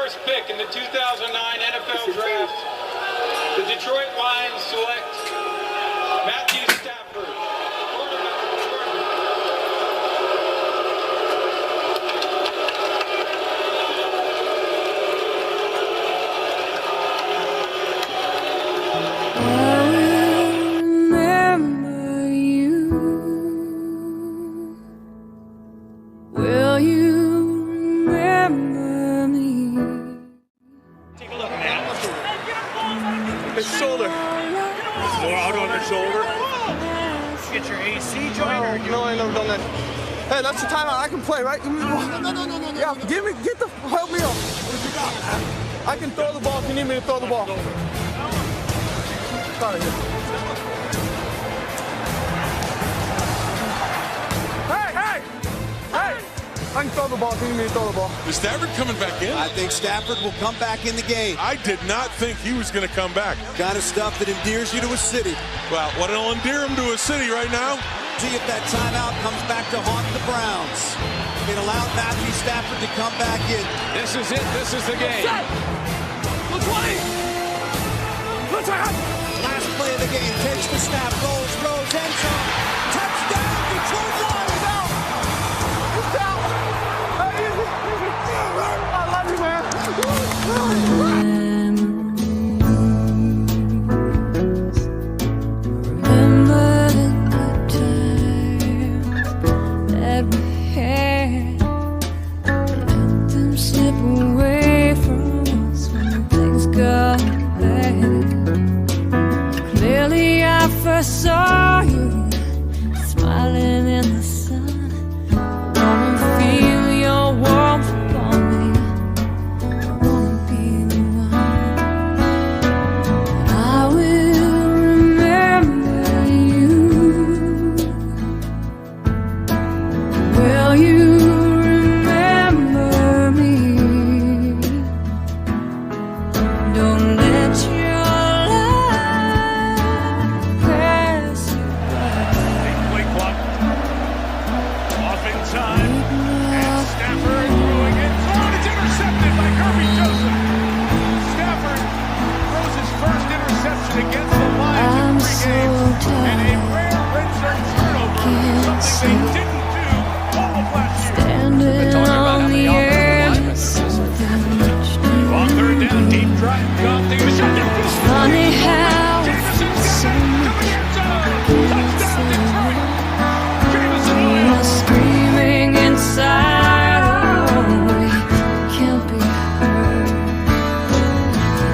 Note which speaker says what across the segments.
Speaker 1: first pick in the 2009 NFL Draft, the Detroit Lions select Matthew Stafford, quarterback of the
Speaker 2: Will you remember me?
Speaker 3: Take a look, man. His shoulder. More out on the shoulder. Get your AC joint or
Speaker 4: No, I ain't never done that. Hey, that's the timeout. I can play, right? Give me the ball. No. Yeah, help me up. What you got, man? I can throw the ball if you need me to throw the ball. Out of here. Hey! I can throw the ball if you need me to throw the ball.
Speaker 5: Is Stafford coming back in?
Speaker 6: I think Stafford will come back in the game.
Speaker 5: I did not think he was going to come back.
Speaker 6: Kind of stuff that endears you to a city.
Speaker 5: Well, what'll endear him to a city right now?
Speaker 6: See if that timeout comes back to haunt the Browns. It allowed Matthew Stafford to come back in.
Speaker 3: This is it. This is the game.
Speaker 6: Last play of the game. Takes the snap. Rolls. End zone. Touchdown. Detroit Lions out.
Speaker 4: It's out. Hey, easy. I love you, man.
Speaker 2: Remember the good times that we had. Let them slip away from us when things got bad. Clearly, I first saw you smiling in the sun. Wanna feel your warmth upon me. I wanna be the one. I will remember you. Will you remember me? Don't let your life pass you by.
Speaker 3: Big play clock. Off in time. And Stafford throwing it. It's intercepted by Kirby Joseph. Stafford throws his first interception against the Lions in 3 games. And a rare red zone turnover. Something they didn't do all of last year.
Speaker 2: Standing on the edge of something much
Speaker 3: On third down, deep drive. Got the shot.
Speaker 2: funny how
Speaker 3: Jameson
Speaker 2: so
Speaker 3: got it.
Speaker 2: much
Speaker 3: Coming end zone. Touchdown Detroit. Jameson
Speaker 2: we're
Speaker 3: Williams.
Speaker 2: screaming inside. Oh, we can't be heard.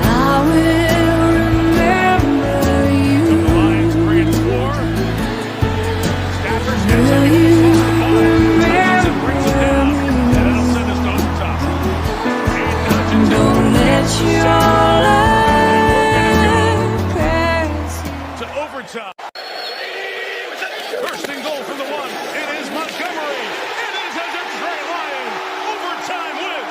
Speaker 2: I will remember you.
Speaker 3: Lions 3-4. Stafford gets
Speaker 2: Will
Speaker 3: it.
Speaker 2: you
Speaker 3: Johnson brings it down. And it'll send us to overtime. And Hodgins
Speaker 2: don't let your life pass
Speaker 3: to overtime. First and goal for the one. It is Montgomery. It is a Detroit Lion overtime win.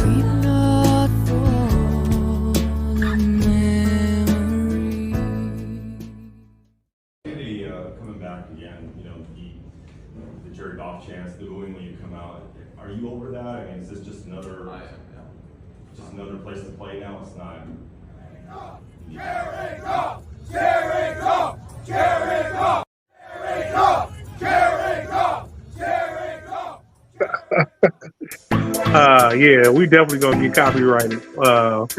Speaker 2: we not for the memory.
Speaker 7: Andy, coming back again, the jerk off chance, the booing when you come out. Are you over that? I mean, is this just another place to play now? It's not.
Speaker 8: Yeah, we definitely gonna get copyrighted. But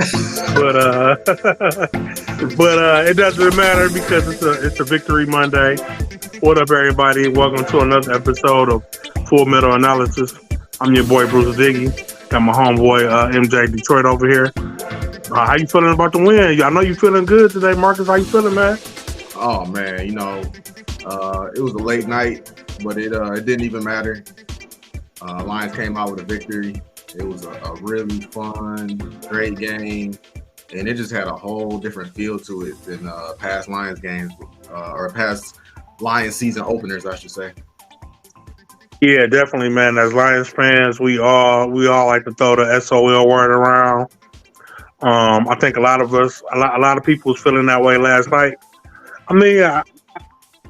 Speaker 8: it doesn't matter because it's a Victory Monday. What up, everybody? Welcome to another episode of Full Metal Analysis. I'm your boy Bruce Diggy. Got my homeboy MJ Detroit over here. How you feeling about the win? I know you feeling good today, Marcus. How you feeling, man?
Speaker 9: Oh man, it was a late night, but it didn't even matter. Lions came out with a victory. It was a really fun, great game. and it just had a whole different feel to it than past Lions games or past Lions season openers, I should say.
Speaker 8: Yeah, definitely, man. As Lions fans, we all like to throw the SOL word around. I think a lot of us, a lot of people was feeling that way last night. I mean,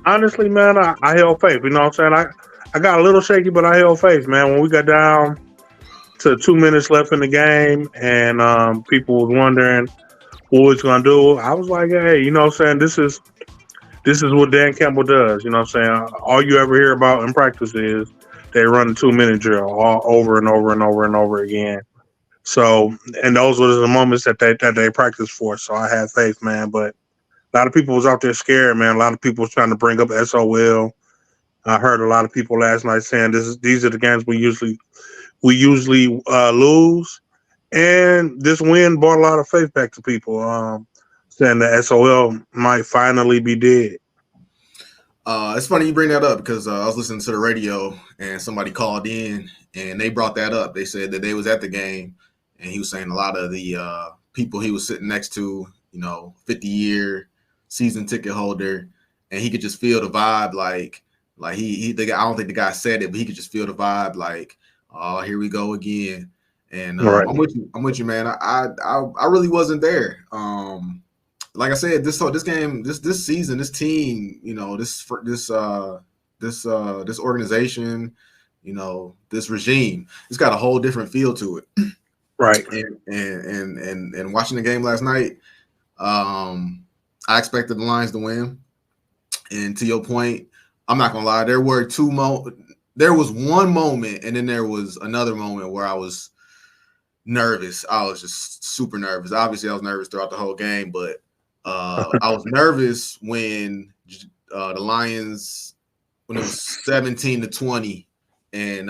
Speaker 8: honestly, man, I held faith. You know what I'm saying? I got a little shaky, but I held faith, man. When we got down to 2 minutes left in the game, and people was wondering what was going to do, I was like, hey, you know what I'm saying? This is what Dan Campbell does. You know what I'm saying? All you ever hear about in practice is they run a 2-minute drill all over and over and over and over again. So, and those were the moments that they practiced for. So I had faith, man. But a lot of people was out there scared, man. A lot of people was trying to bring up SOL. I heard a lot of people last night saying these are the games we usually lose, and this win brought a lot of faith back to people, saying that SOL might finally be dead.
Speaker 9: It's funny you bring that up because I was listening to the radio and somebody called in and they brought that up. They said that they was at the game and he was saying a lot of the people he was sitting next to, 50-year season ticket holder, and he could just feel the vibe like I don't think the guy said it, but he could just feel the vibe like, oh, here we go again. And
Speaker 8: Right.
Speaker 9: I'm with you, man. I really wasn't there. Like I said, this game, this season, this team, this organization, this regime, it's got a whole different feel to it.
Speaker 8: Right.
Speaker 9: And watching the game last night, I expected the Lions to win. And to your point, I'm not gonna lie, there was one moment, and then there was another moment where I was nervous. I was just super nervous. Obviously, I was nervous throughout the whole game, but I was nervous when the Lions, when it was 17-20, and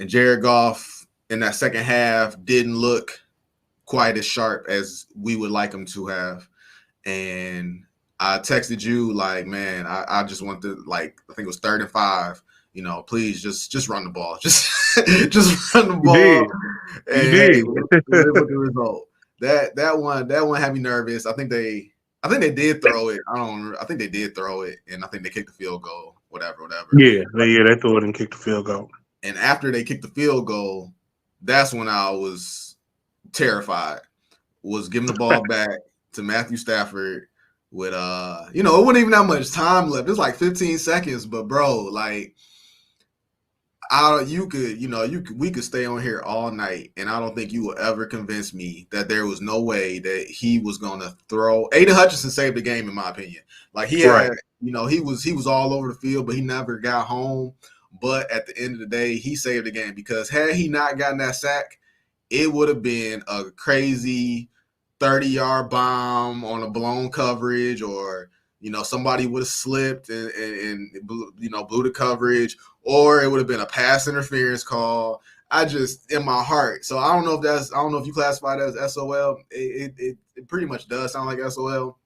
Speaker 9: Jared Goff in that second half didn't look quite as sharp as we would like him to have. And I texted you like, man, I just want to, like, I think it was 3rd and 5. Please just run the ball. Just run the ball. And hey, with the result. That one had me nervous. I think they did throw it. I think they did throw it, and I think they kicked the field goal. Whatever.
Speaker 8: Yeah, they threw it and kicked the field goal.
Speaker 9: And after they kicked the field goal, that's when I was terrified. Was giving the ball back to Matthew Stafford with it wasn't even that much time left. It was like 15 seconds, but bro, like, we could stay on here all night, and I don't think you will ever convince me that there was no way that he was going to throw. Aiden Hutchinson saved the game, in my opinion. Like, he had, he was all over the field, but he never got home. But at the end of the day, he saved the game, because had he not gotten that sack, it would have been a crazy 30-yard bomb on a blown coverage, or somebody would have slipped and blew the coverage, or it would have been a pass interference call. I just, in my heart. So I don't know if you classify that as SOL. It pretty much does sound like SOL,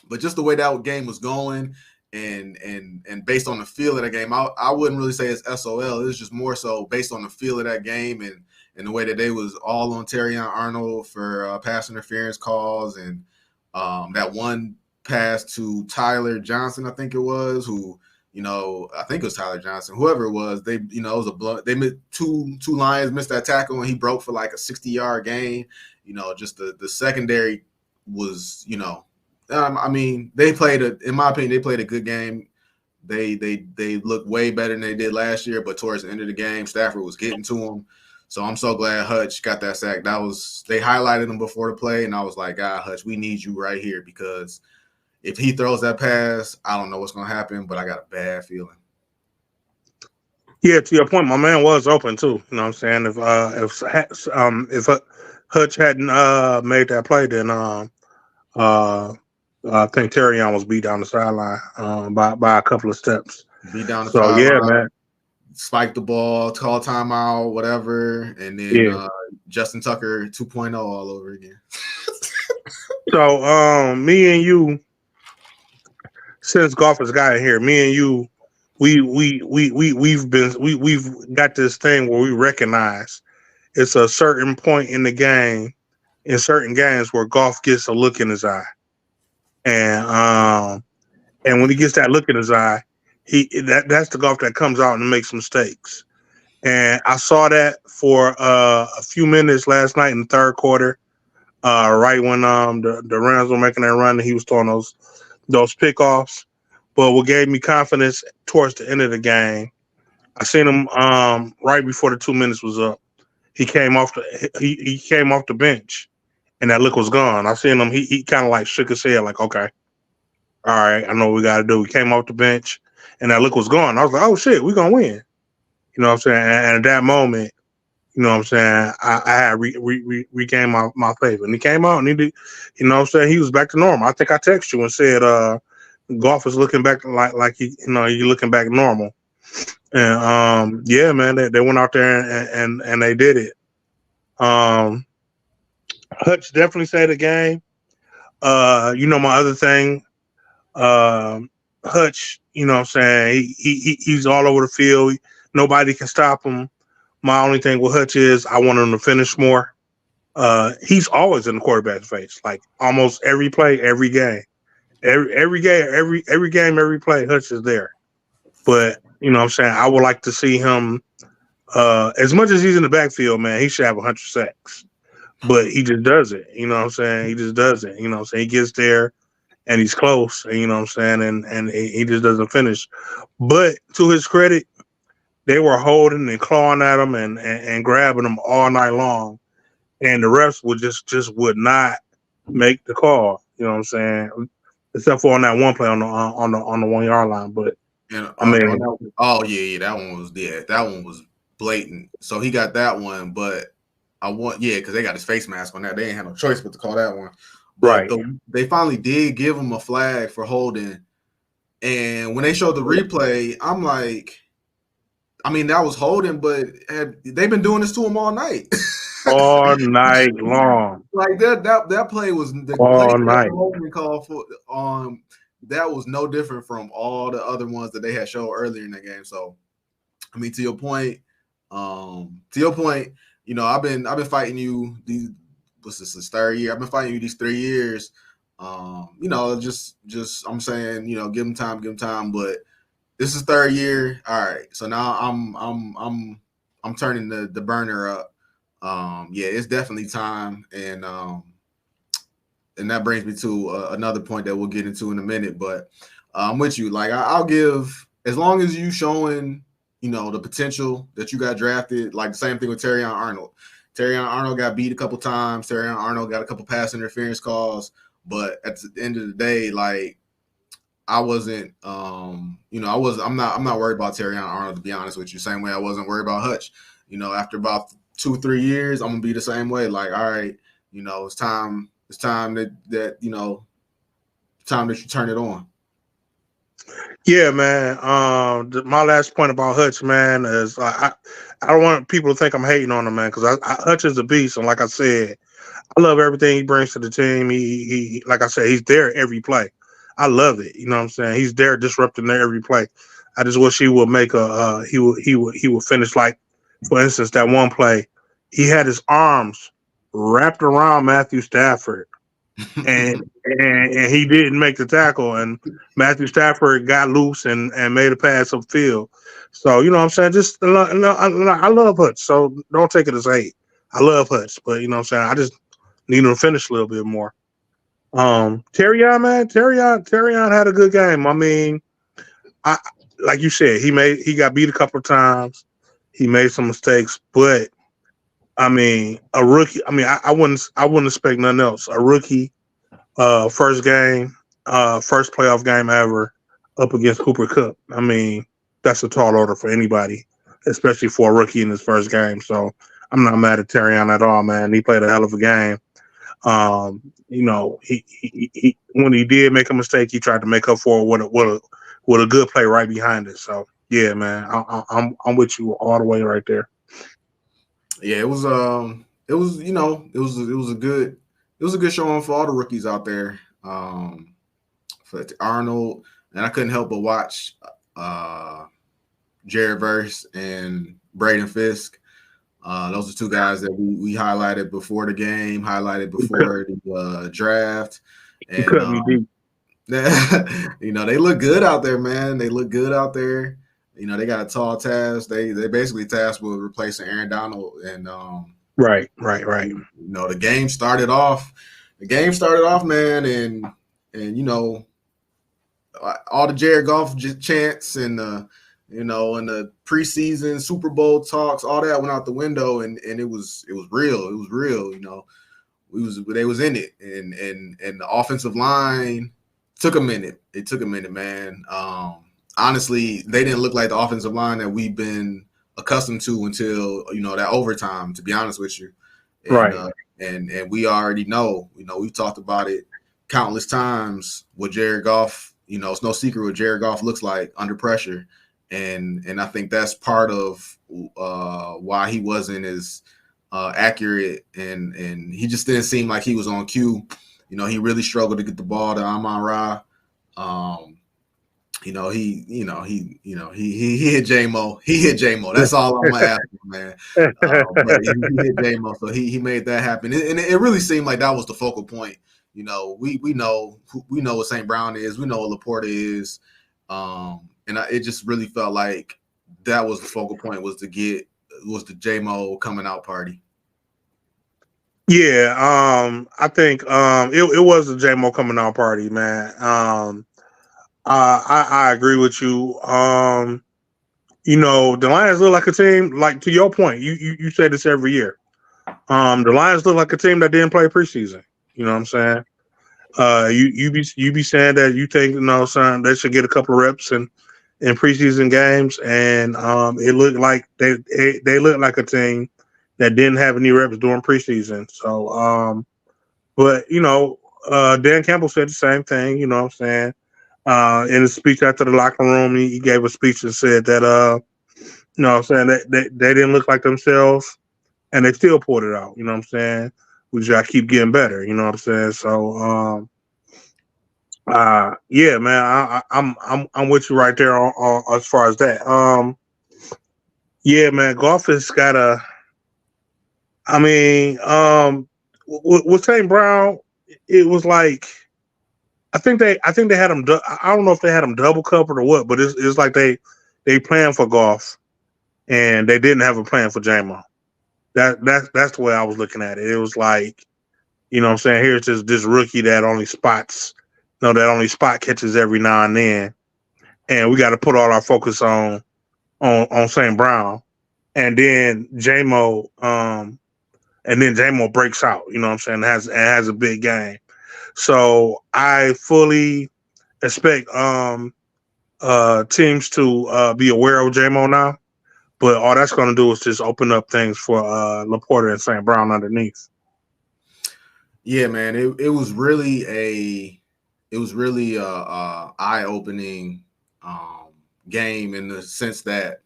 Speaker 9: but just the way that game was going, and based on the feel of that game, I wouldn't really say it's SOL. It was just more so based on the feel of that game and the way that they was all on Terrion Arnold for pass interference calls, and that one pass to Tyler Johnson, I think it was, who, I think it was Tyler Johnson, whoever it was, it was a blunt. They missed two Lions missed that tackle, and he broke for like a 60-yard gain. Just the secondary was, they played in my opinion, they played a good game. They looked way better than they did last year, but towards the end of the game, Stafford was getting to him. So I'm so glad Hutch got that sack. They highlighted him before the play, and I was like, God, Hutch, we need you right here, because if he throws that pass, I don't know what's going to happen, but I got a bad feeling.
Speaker 8: Yeah, to your point, my man was open too. You know what I'm saying? If Hutch hadn't made that play, then I think Terrion was beat down the sideline by a couple of steps.
Speaker 9: Beat down the
Speaker 8: sideline. Yeah, man.
Speaker 9: Spike the ball, call timeout, whatever, and then Justin Tucker 2.0 all over again.
Speaker 8: So me and you, since Goff has gotten here, me and you, we've got this thing where we recognize it's a certain point in the game in certain games where Goff gets a look in his eye, and when he gets that look in his eye, that's the Goff that comes out and makes mistakes. And I saw that for a few minutes last night in the third quarter, right when the Rams were making that run and he was throwing those pickoffs. But what gave me confidence towards the end of the game, I seen him right before the 2 minutes was up. He came off the bench, and that look was gone. I seen him. He kind of like shook his head, like, okay, all right, I know what we got to do. He came off the bench, and that look was gone. I was like, oh shit, we gonna win. You know what I'm saying? And at that moment, you know what I'm saying, I had regained my faith. And he came out and he did, you know what I'm saying, he was back to normal. I think I texted you and said Goff is looking back like he, you know, you're looking back normal. And yeah, man, they went out there and they did it. Hutch definitely saved the game. You know, my other thing, Hutch, you know what I'm saying, he's all over the field. Nobody can stop him. My only thing with Hutch is I want him to finish more. He's always in the quarterback's face, like almost every play, every game. Every game, every play, Hutch is there. But, you know what I'm saying, I would like to see him, as much as he's in the backfield, man, he should have 100 sacks. But he just does it. You know what I'm saying? He just does it. You know what I'm saying? He gets there and he's close, and, you know what I'm saying, and he just doesn't finish. But to his credit, they were holding and clawing at him and grabbing him all night long. And the refs would just would not make the call. You know what I'm saying? Except for on that one play on the 1 yard line. But
Speaker 9: And
Speaker 8: I mean,
Speaker 9: that one was blatant. So he got that one, but because they got his face mask on that. They ain't had no choice but to call that one. But
Speaker 8: right.
Speaker 9: They finally did give him a flag for holding. And when they showed the replay, I'm like, I mean, that was holding, but they've been doing this to him all night.
Speaker 8: All night long.
Speaker 9: Like that play was the
Speaker 8: all night.
Speaker 9: Holding call for that was no different from all the other ones that they had showed earlier in the game. So, I mean, to your point, you know, I've been fighting you this third year. I've been fighting you these 3 years. You know, just I'm saying, you know, give him time, but this is third year. All right. So now I'm turning the burner up. Yeah, it's definitely time. And that brings me to another point that we'll get into in a minute, but I'm with you. Like I'll give, as long as you showing, you know, the potential that you got drafted, like the same thing with Terrion Arnold. Terrion Arnold got beat a couple times. Terrion Arnold got a couple pass interference calls, but at the end of the day, like I wasn't, you know, I'm not worried about Terrion Arnold, to be honest with you. Same way I wasn't worried about Hutch. You know, after about 2-3 years, I'm gonna be the same way. Like, all right, you know, it's time that you know, time that you turn it on.
Speaker 8: Yeah, man. My last point about Hutch, man, is I don't want people to think I'm hating on him, man, because Hutch is a beast, and like I said, I love everything he brings to the team. He like I said, he's there every play. I love it. You know what I'm saying? He's there disrupting there every play. I just wish he would make he would finish, like, for instance, that one play, he had his arms wrapped around Matthew Stafford. and he didn't make the tackle, and Matthew Stafford got loose and made a pass upfield. So, you know what I'm saying? Just I love Hutch, so don't take it as hate. I love Hutch, but, you know what I'm saying, I just need him to finish a little bit more. Terrion, man, Terrion had a good game. I mean, like you said, he got beat a couple of times. He made some mistakes, but I mean, a rookie. I mean, I wouldn't expect nothing else. A rookie, first game, first playoff game ever, up against Cooper Kupp. I mean, that's a tall order for anybody, especially for a rookie in his first game. So I'm not mad at Terrion at all, man. He played a hell of a game. You know, he when he did make a mistake, he tried to make up for it with a good play right behind it. So yeah, man, I'm with you all the way right there.
Speaker 9: Yeah, it was you know, it was a good showing for all the rookies out there. For Arnold, and I couldn't help but watch Jared Verse and Braden Fisk. Those are two guys that we highlighted before the game, highlighted before the draft,
Speaker 8: You cut me deep.
Speaker 9: you know, they look good out there, man. They look good out there. You know, they got a tall task. They basically tasked with replacing Aaron Donald, and
Speaker 8: Right.
Speaker 9: you know, the game started off, man, and you know, all the Jared Goff chants and you know, and the preseason Super Bowl talks, all that went out the window, and it was real. It was real. You know, they was in it, and the offensive line took a minute. It took a minute, man. Honestly, they didn't look like the offensive line that we've been accustomed to until, you know, that overtime, to be honest with you. And,
Speaker 8: Right.
Speaker 9: And we already know, you know, we've talked about it countless times what Jared Goff, you know, it's no secret what Jared Goff looks like under pressure. And I think that's part of why he wasn't as accurate, and he just didn't seem like he was on cue. You know, he really struggled to get the ball to Amon-Ra. You know, he hit J-Mo. He hit J-Mo. That's all I'm gonna ask him, man. But he hit J-Mo, so he made that happen. And it really seemed like that was the focal point. You know, we know what St. Brown is. We know what Laporta is. And it just really felt like that was the focal point, was the J-Mo coming out party.
Speaker 8: Yeah, I think it was a J-Mo coming out party, man. I agree with you. You know, the Lions look like a team, like, to your point, you say this every year. The Lions look like a team that didn't play preseason. You know what I'm saying? You be saying that you think, you know, son, they should get a couple of reps in preseason games, and it looked like they look like a team that didn't have any reps during preseason. So, but you know, Dan Campbell said the same thing. You know what I'm saying? In his speech after the locker room, he gave a speech and said that, you know what I'm saying, that they didn't look like themselves, and they still pulled it out. You know what I'm saying? We just gotta keep getting better. You know what I'm saying? So, yeah, man, I'm with you right there on as far as that. Yeah, man, Goff has got a. I mean, with St. Brown, it was like, I think they had him. I don't know if they had him double covered or what, but it's like they planned for Goff, and they didn't have a plan for J-Mo. That's the way I was looking at it. It was like, you know what I'm saying, here's this rookie that only spot catches every now and then, and we got to put all our focus on St. Brown, and then J-Mo, breaks out. You know what I'm saying? Has a big game. So I fully expect teams to be aware of J-Mo now, but all that's going to do is just open up things for Laporta and St. Brown underneath.
Speaker 9: Yeah, man, it was really a eye-opening game, in the sense that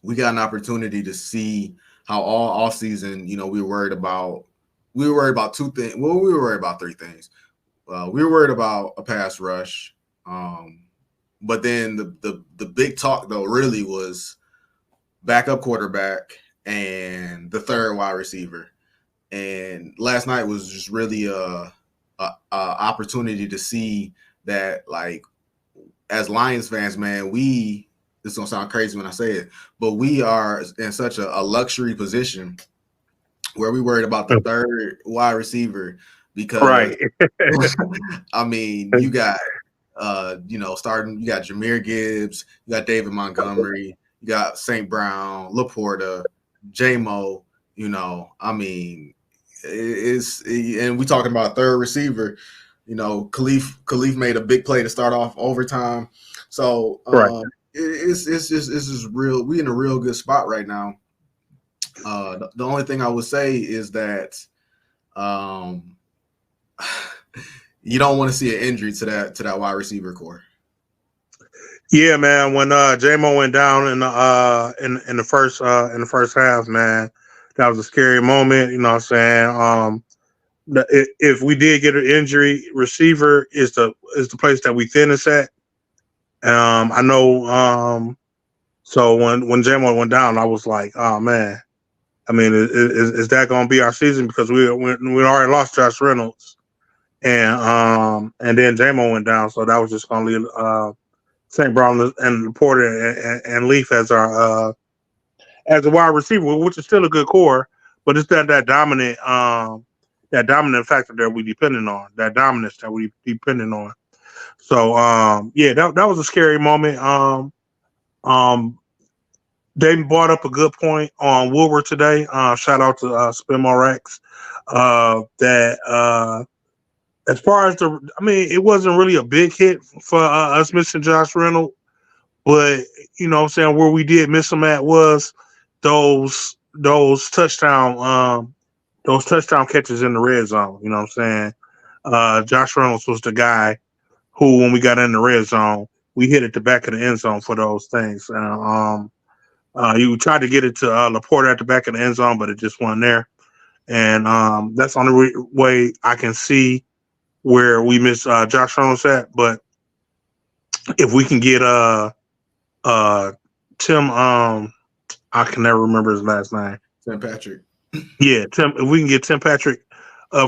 Speaker 9: we got an opportunity to see how all season, you know, we were worried about two things. Well, we were worried about three things. We were worried about a pass rush, but then the big talk though really was backup quarterback and the third wide receiver. And last night was just really a opportunity to see that, like, as Lions fans, man, this is gonna sound crazy when I say it, but we are in such a luxury position where we worried about the third wide receiver, because
Speaker 8: Right.
Speaker 9: I mean, you got you know, starting, you got Jahmyr Gibbs, you got David Montgomery, you got St. Brown, Laporta, J-Mo, you know, I mean, and we talking about a third receiver, you know, Khalif made a big play to start off overtime. So
Speaker 8: Right.
Speaker 9: It's just real. We in a real good spot right now. The only thing I would say is that you don't want to see an injury to that wide receiver core.
Speaker 8: Yeah, man. When J-Mo went down in the first half, man, that was a scary moment. You know what I'm saying? If we did get an injury, receiver is the place that we thinnest at. I know. So when J-Mo went down, I was like, oh man, I mean, is that going to be our season? Because we already lost Josh Reynolds, and then J-Mo went down, so that was just going to leave St. Brown and Porter and Leaf as our as a wide receiver, which is still a good core, but it's that dominant factor that we depending on, that dominance that we depending on. So yeah, that was a scary moment. They brought up a good point on Woodward today. Shout out to Spinmo that as far as it wasn't really a big hit for us missing Josh Reynolds, but you know what I'm saying, where we did miss him at was those touchdown catches in the red zone. You know what I'm saying? Josh Reynolds was the guy who, when we got in the red zone, we hit at the back of the end zone for those things. You tried to get it to Laporte at the back of the end zone, but it just wasn't there. And that's the only way I can see where we miss Josh Reynolds at. But if we can get Tim, I can never remember his last name.
Speaker 9: Tim Patrick.
Speaker 8: Yeah, Tim. If we can get Tim Patrick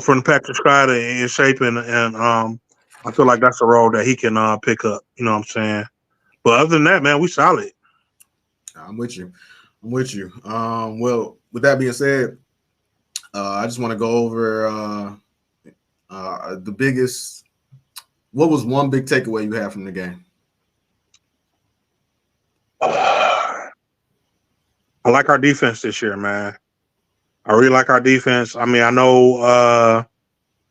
Speaker 8: from the Patrick squad in shape, and I feel like that's a role that he can pick up. You know what I'm saying? But other than that, man, we solid.
Speaker 9: I'm with you. Well, with that being said, I just want to go over the biggest. What was one big takeaway you had from the game?
Speaker 8: I like our defense this year, man. I really like our defense. I mean, I know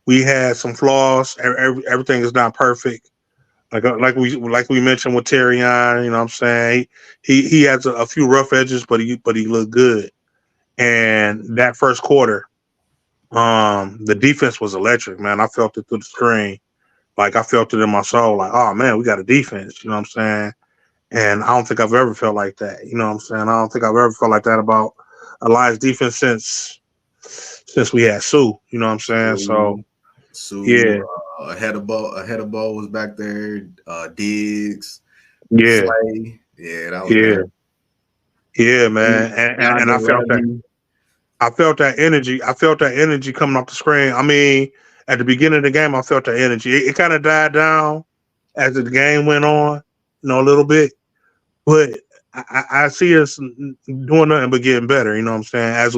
Speaker 8: we had some flaws. Everything is not perfect. Like we mentioned with Terrion, you know what I'm saying? He has a few rough edges, but he looked good. And that first quarter, the defense was electric, man. I felt it through the screen. Like, I felt it in my soul, like, oh man, we got a defense, you know what I'm saying? And I don't think I've ever felt like that. You know what I'm saying? I don't think I've ever felt like that about Elias defense since we had Sue. You know what I'm saying? So yeah.
Speaker 9: Ahead of Bo was back there. Diggs.
Speaker 8: Yeah.
Speaker 9: Slay. Yeah, that was bad.
Speaker 8: Yeah, man. And I felt that. I felt that energy. I felt that energy coming off the screen. I mean, at the beginning of the game, I felt that energy. It kind of died down as the game went on, you know, a little bit. But I see us doing nothing but getting better. You know what I'm saying? As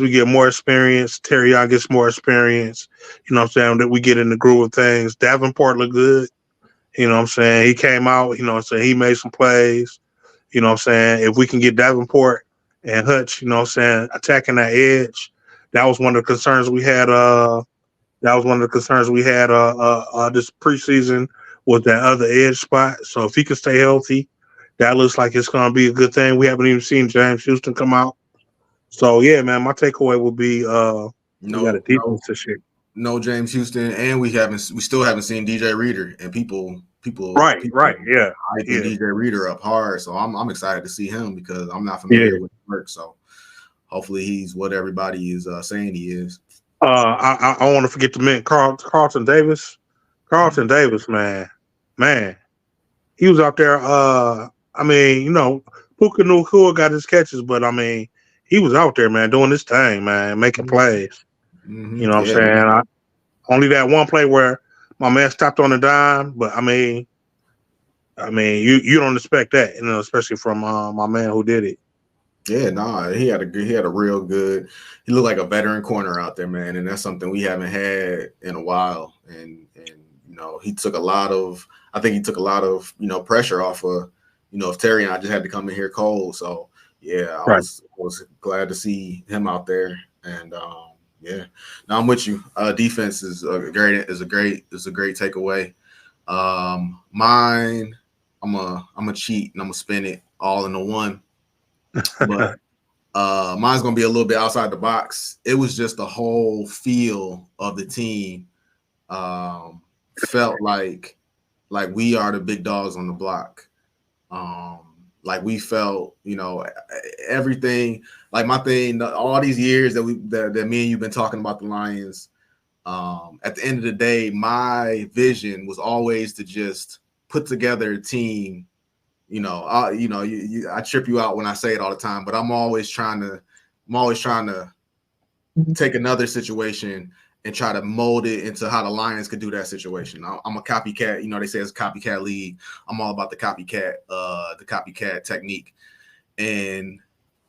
Speaker 8: we get more experience, Terrion gets more experience. You know what I'm saying? That we get in the groove of things. Davenport looked good. You know what I'm saying? He came out. You know what I'm saying? He made some plays. You know what I'm saying? If we can get Davenport and Hutch, you know what I'm saying, attacking that edge, that was one of the concerns we had. This preseason was that other edge spot. So if he can stay healthy, that looks like it's going to be a good thing. We haven't even seen James Houston come out. So, yeah, man, my takeaway would be we got a defense this year.
Speaker 9: No James Houston, and we still haven't seen DJ Reader, and people
Speaker 8: right, yeah,
Speaker 9: DJ Reader up hard. So I'm excited to see him because I'm not familiar with his work. So hopefully he's what everybody is saying he is.
Speaker 8: I want to forget to mention Carlton Davis. Carlton Davis, man, he was out there. I mean, you know, Puka Nacua got his catches, but I mean, he was out there, man, doing his thing, man, making plays. Mm-hmm. You know what I'm saying? Only that one play where my man stopped on a dime, but I mean, you don't expect that, you know, especially from my man who did it.
Speaker 9: Yeah, he had a real good. He looked like a veteran corner out there, man, and that's something we haven't had in a while. And you know, he took a lot of pressure off of, you know, if Terry and I just had to come in here cold. So yeah, I was glad to see him out there. And yeah, now I'm with you. Defense is a great takeaway. Mine, I'm a cheat and I'm gonna spin it all into one. But mine's gonna be a little bit outside the box. It was just the whole feel of the team. Felt like we are the big dogs on the block. Like we felt, you know, everything. Like my thing, all these years that me and you've been talking about the Lions. At the end of the day, my vision was always to just put together a team. You know, I trip you out when I say it all the time, but I'm always trying to I'm always trying to take another situation and try to mold it into how the Lions could do that situation. I'm a copycat. You know, they say it's a copycat league. I'm all about the copycat technique. And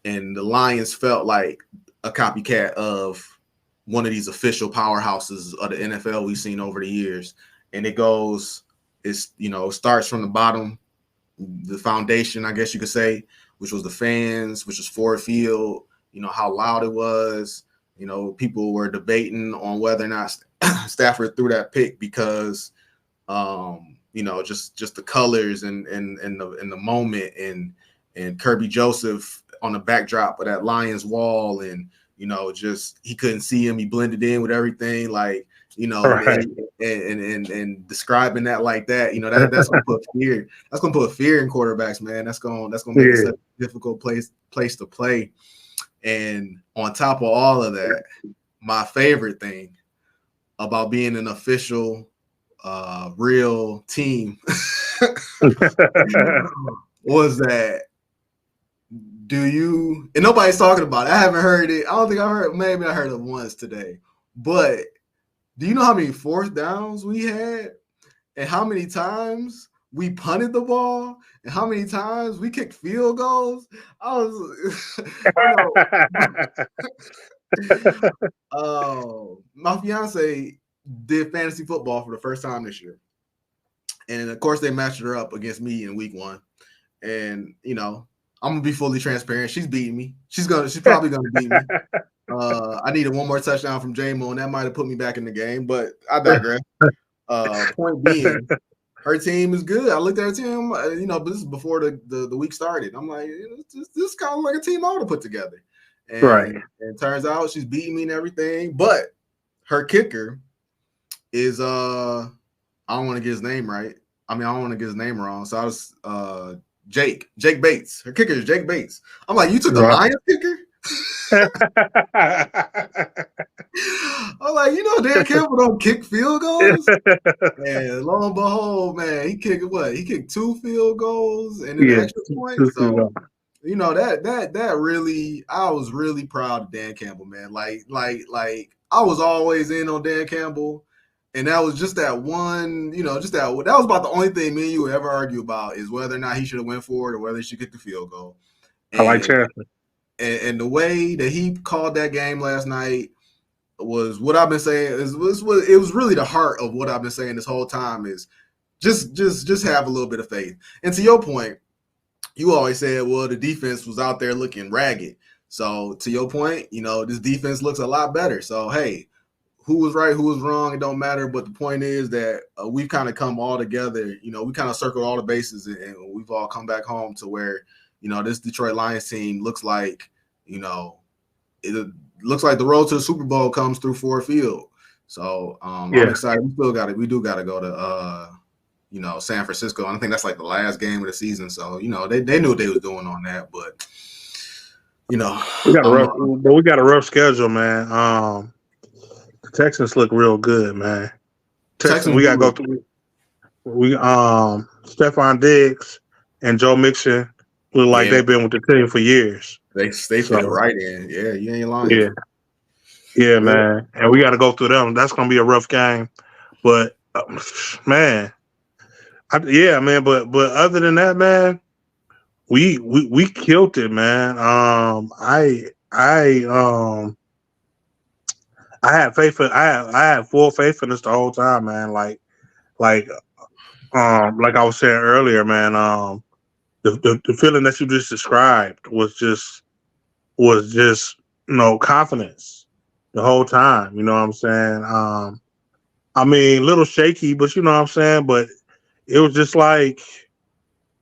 Speaker 9: the Lions felt like a copycat of one of these official powerhouses of the NFL we've seen over the years. And it starts from the bottom, the foundation, I guess you could say, which was the fans, which was Ford Field, how loud it was. People were debating on whether or not Stafford threw that pick because, just the colors and the moment and Kirby Joseph on the backdrop of that Lions wall, and just he couldn't see him. He blended in with everything, like
Speaker 8: right.
Speaker 9: and describing that like that. That's gonna put fear. That's gonna put fear in quarterbacks, man. That's gonna make it such a difficult place to play. And on top of all of that, my favorite thing about being an official, real team was that and nobody's talking about it. I haven't heard it. I don't think I heard it. Maybe I heard it once today. But do you know how many fourth downs we had and how many times we punted the ball and how many times we kicked field goals? I was, my fiance did fantasy football for the first time this year. And of course they matched her up against me in week 1. And, I'm gonna be fully transparent. She's beating me. She's probably gonna beat me. I needed one more touchdown from J-Mo, and that might have put me back in the game, but I digress. Point being, her team is good. I looked at her team, but this is before the week started. I'm like, this is kind of like a team I would have put together. And,
Speaker 8: right.
Speaker 9: And it turns out she's beating me and everything. But her kicker is I don't want to get his name right. I don't want to get his name wrong. So I was Jake Bates. Her kicker is Jake Bates. I'm like, you took the Lions kicker? I'm like, Dan Campbell don't kick field goals. And lo and behold, man, he kicked what? He kicked 2 field goals and an extra point. So that really, I was really proud of Dan Campbell, man. Like I was always in on Dan Campbell. And that was just that one, that was about the only thing me and you would ever argue about is whether or not he should have went for it or whether he should kick the field goal.
Speaker 8: I like Chancellor.
Speaker 9: And the way that he called that game last night was what I've been saying. It was really the heart of what I've been saying this whole time is just have a little bit of faith. And to your point, you always said, well, the defense was out there looking ragged. So to your point, this defense looks a lot better. So, hey, who was right, who was wrong, it don't matter. But the point is that we've kind of come all together. We kind of circled all the bases, and we've all come back home to where, this Detroit Lions team looks like, it looks like the road to the Super Bowl comes through Ford Field. So I'm excited. We do got to go to, San Francisco. And I think that's like the last game of the season. So, they knew what they was doing on that. But, we
Speaker 8: got a rough schedule, man. The Texans look real good, man. Texans, we got to go through. Stephon Diggs and Joe Mixon look like they've been with the team for years.
Speaker 9: They fit right in. Yeah, you ain't lying.
Speaker 8: Yeah, man. And we got to go through them. That's going to be a rough game. But, man. But other than that, man, we killed it, man. I had faith. I had full faith in this the whole time, man. Like I was saying earlier, man. The feeling that you just described was just confidence the whole time. You know what I'm saying? A little shaky, but you know what I'm saying. But it was just like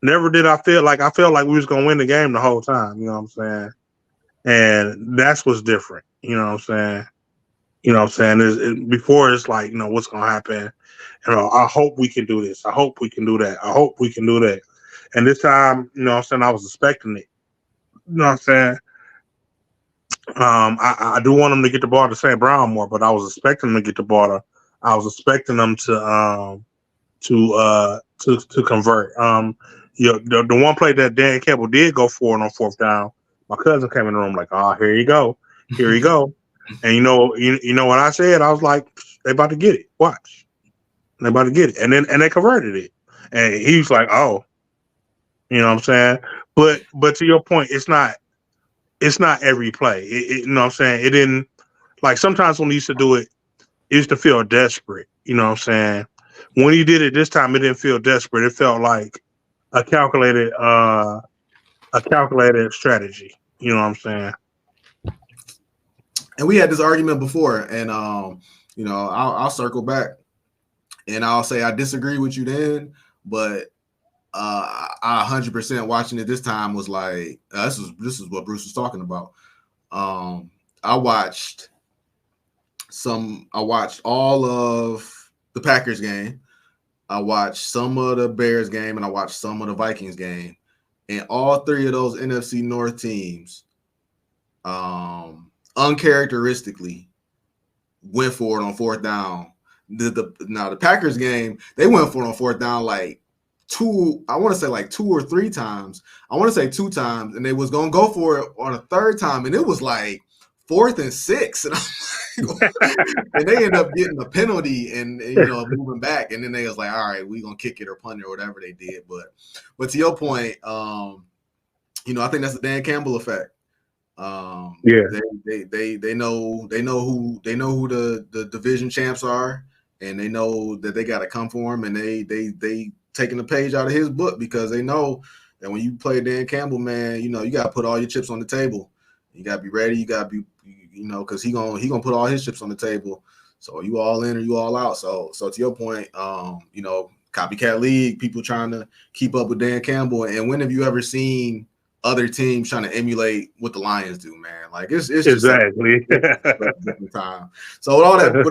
Speaker 8: never did I feel like we was gonna win the game the whole time. You know what I'm saying? And that's what's different. You know what I'm saying? Before it's like, what's going to happen? I hope we can do this. I hope we can do that. I hope we can do that. And this time, I was expecting it. You know what I'm saying? I do want them to get the ball to St. Brown more, but I was expecting them to get the ball. I was expecting them to convert. The one play that Dan Campbell did go for on 4th down, My cousin came in the room like, "Oh, here you go, here you go." And you know what I said? I was like, "They about to get it. Watch, they about to get it." And they converted it. And he was like, "Oh, you know what I'm saying?" But to your point, it's not every play. You know what I'm saying? It didn't like sometimes when he used to do it, it used to feel desperate. You know what I'm saying? When he did it this time, it didn't feel desperate. It felt like a calculated strategy. You know what I'm saying?
Speaker 9: And we had this argument before, and I'll circle back, and I'll say I disagree with you then, but I 100% watching it this time was like this is what Bruce was talking about. I watched all of the Packers game. I watched some of the Bears game, and I watched some of the Vikings game, and all three of those NFC North teams, uncharacteristically, went for it on fourth down. The Packers game, they went for it on fourth down like two or three times. I want to say two times, and they was gonna go for it on a third time, and it was like 4th and 6, and, and they ended up getting a penalty and moving back, and then they was like, all right, we gonna kick it or punt it or whatever they did. But to your point, I think that's the Dan Campbell effect. They know who the division champs are, and they know that they got to come for him, and they taking the page out of his book because they know that when you play Dan Campbell, man, you got to put all your chips on the table. You got to be ready. You got to be, because he gonna put all his chips on the table. So you all in or you all out. So to your point, copycat league, people trying to keep up with Dan Campbell. And when have you ever seen other teams trying to emulate what the Lions do, man? Like it's just
Speaker 8: exactly
Speaker 9: different time. So with all that